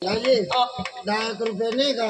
दादी 10 रुपये नहीं का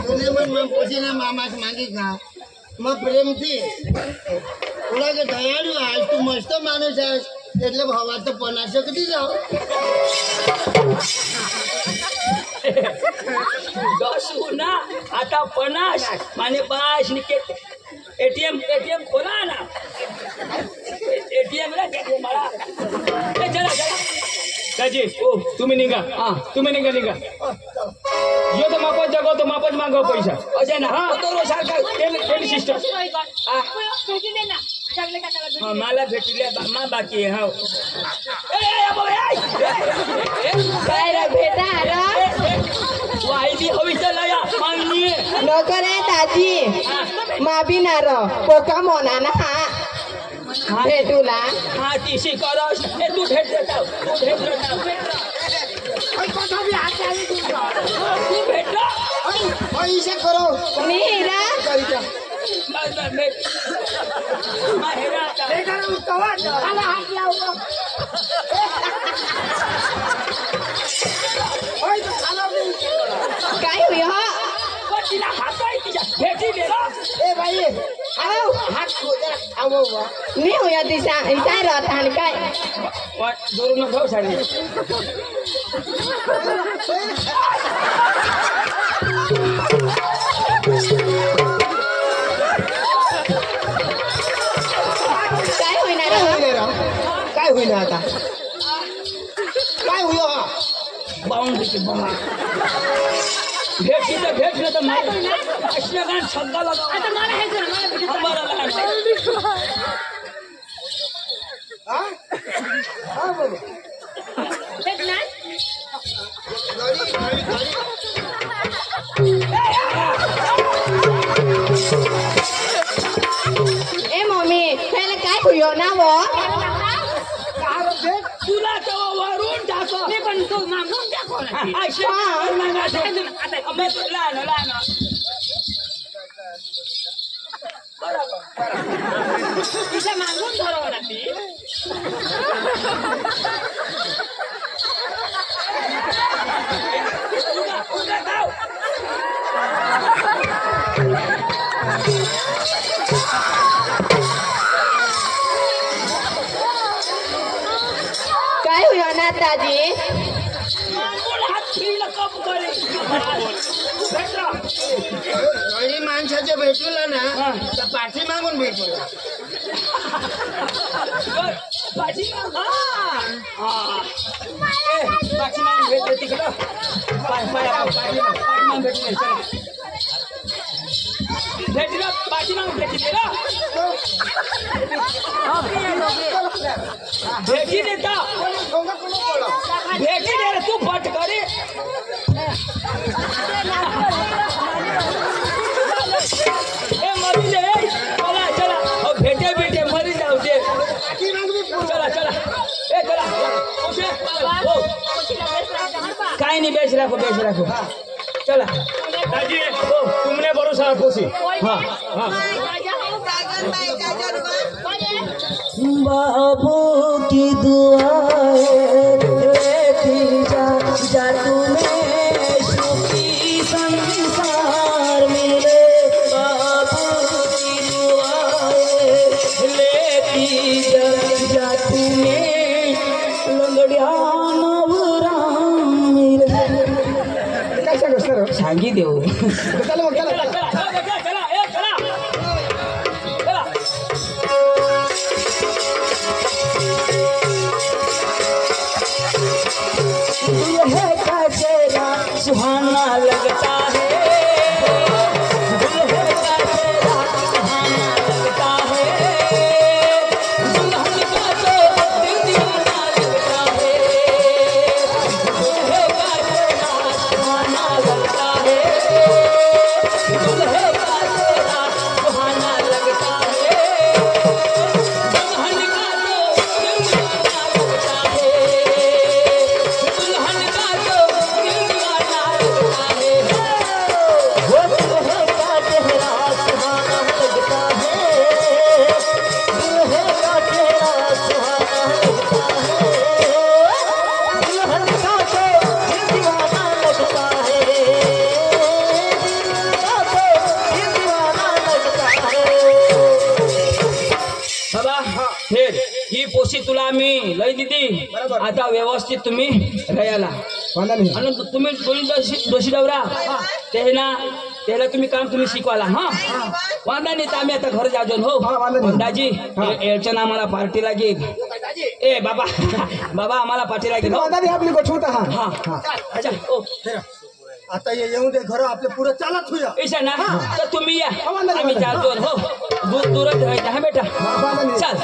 तूने मन पूछी ना मामा से मांगी का मैं प्रेम थी थोड़ा के दयाळू आज तू मस्त माणूस आहेस એટલે भावा तो 50 कधी जाओ दसू ना आता 50 माने 5 निके एटीएम खोला ना एटीएम ला के मला चला दाजी ओ तुम्ही निघा तुम्ही निघा यो तो मापच जगो तो मापच मागो पैसा अजय ना तो रो सारखा पेन सिस्टम मला भेटले मा बाकी आहे हो काय रे बेटा रा वाहिली हवी चला मागणी नको रे दाजी माबी ना र पोका मोना ना हा भेटूला हा तिशी करस तू भेट देता तू भेटला पैसे करो मी हिरा बस भेट माहेरा काय होय हा तिला हात आहे तिच्या भेटी दे ए भाई आओ हात खोजा आओ वा मी होय दिसा इथं राहतान काय जोरून जाऊ साडी काय होईना काय होईल आता काय होईल हा बाउंड्री बंगा भेट न तर मार अशा गाण छक्का लगा आता मला हे जरा मला हमारा लगा हा हा बोल भेट ना ए मम्मी त्याला काय होयो ना वो तुला तेव्हा वरून टाको मी पण तो मागून टाको अशा मागा आता लहान तिच्या मागून धरावं लागते काय होयो ना दादी आणि माणसाच्या भेटूला ना तर पाठी मागून भेटूला पाठी मागून भेटले तिकडं भेटलं पाठी मागून भेटले ना भेटी देता भेटी दे रे तू बट करे ए मरी दे चला अब भेटे मरी जाऊ दे चला ए चला काय नहीं बेच रखो चला दादी तुमने भरोसा रखो सी हाँ बाबू की दुआएं लेती जा तुम्हें सुखी संसार मिले बाबू की दुआएं लेती जा तुम्हें लंगड्या नवराम मिले कशा गोष्ट सांगी देऊ चला मग चला दुल्हे का चेहरा सुहाना लगता है दुल्हे का चेहरा सुहाना लगता है दुल्हन का तो दिल दीवाना लगता है दुल्हे का चेहरा सुहाना लगता है तुम्ही लय दिदी आता व्यवस्थित तुम्ही राहायला वांदा नाही आणि तुम्ही दोषी डवरा ते ना त्याला तुम्ही काम तुम्ही शिकवाला हा वांदा नाही तर आम्ही आता घर जाजो हो हा, वांदा नाही. दाजी याच्या आम्हाला पार्टी लागेल ए बाबा बाबा आम्हाला पार्टी लागेल हो वांदा नाही आपली गोठवत हा हा अच्छा ओ आता ये येऊ दे घर आपले पुढे चालत होया ऐसा ना तर तुम्ही या वांदा नाही, आम्ही वांदा जातो हो दूर दूरच राहायचं हा बेटा वांदा नाही. चल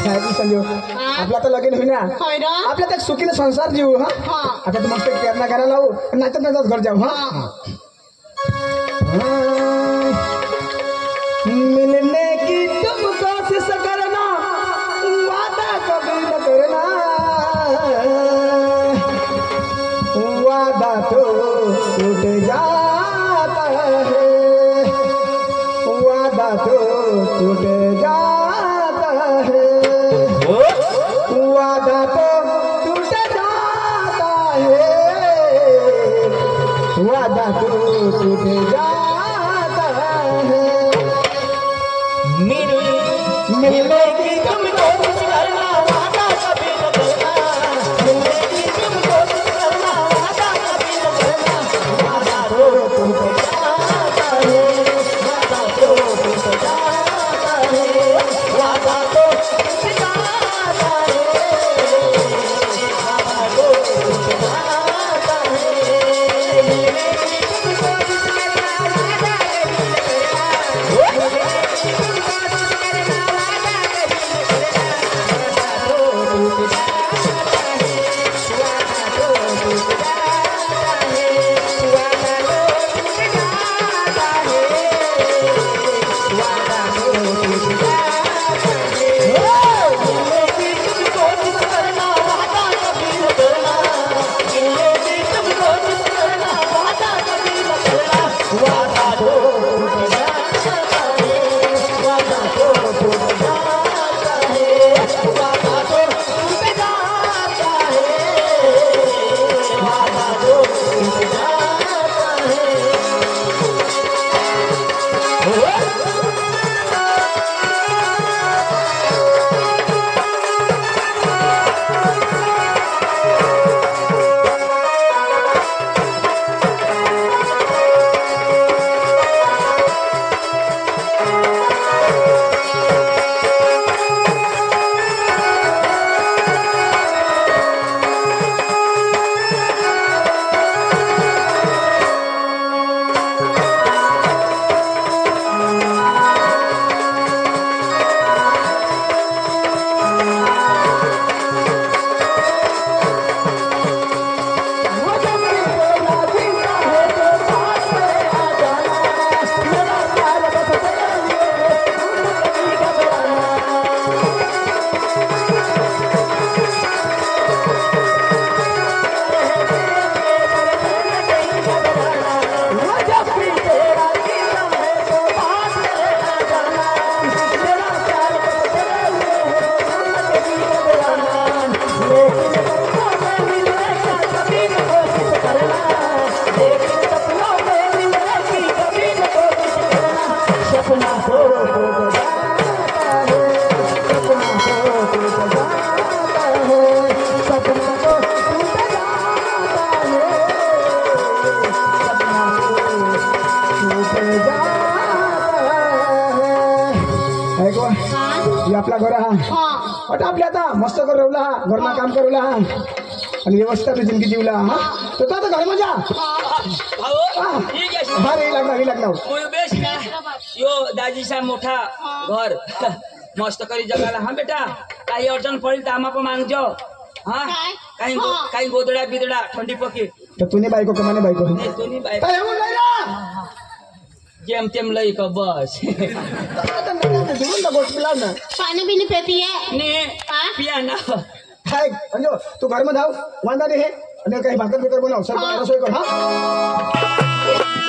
आपला तर लगीन होईना होय ना आपल्या त्या सुखीने संसार जीव हा हा आता तू मस्त प्रेरणा करायला लावू नाहीतर नाही घर जाऊ हा मिलने की तुम कोशिश करना वादा कभी न करना वादा तो टूट जाता है वादा तो टूट जाता है वादा तो टूट जाता है वादा तो टूट जाता है मिलने की तुम कोशिश करना वादा कभी न करना मिलने की तुम कोशिश करना वादा कभी न करना वादा तो टूट जाता है वादा तो टूट जाता है वादा तो टूट जाता है वादा तो टूट जाता है मिलने की तुम कोशिश करना वादा कभी न करना मिलने की तुम कोशिश करना वादा कभी न करना वादा तो टूट जाता है वादा तो टूट जाता है वादा तो टूट जाता है वादा तो टूट जाता है मिलने की तुम कोशिश करना वादा कभी न करना मिलने की तुम कोशिश करना वादा कभी न करना वादा तो टूट जाता है वादा तो टूट जाता है वादा तो टूट जाता है वादा तो टूट जाता है आपला घर हा आता आपल्या आता मस्त करवला हा घरमा काम करवला हा आणि व्यवस्थित जिंदगी जीवला हा तर तो आता घर मजा भाऊ ठीक आहे हा रे लागला कोई बेस ना यो दाजीचा मोठा घर मस्त करी जगाला हा बेटा काही अडचण पडेल तर आम्हा पण मागजो हा काही गोदड्या बिदड्या थंडी पकी तर तुने बायको कमाने बायको तुम्ही बाय काय येऊन नाही ना जेम तेम लई का बस पानी भी नहीं पीती है ने पिया ना काय अंजो तू घर में धाव वांदा रे हे आणि काही भाकर बिकर बनव सर रसोई कर हा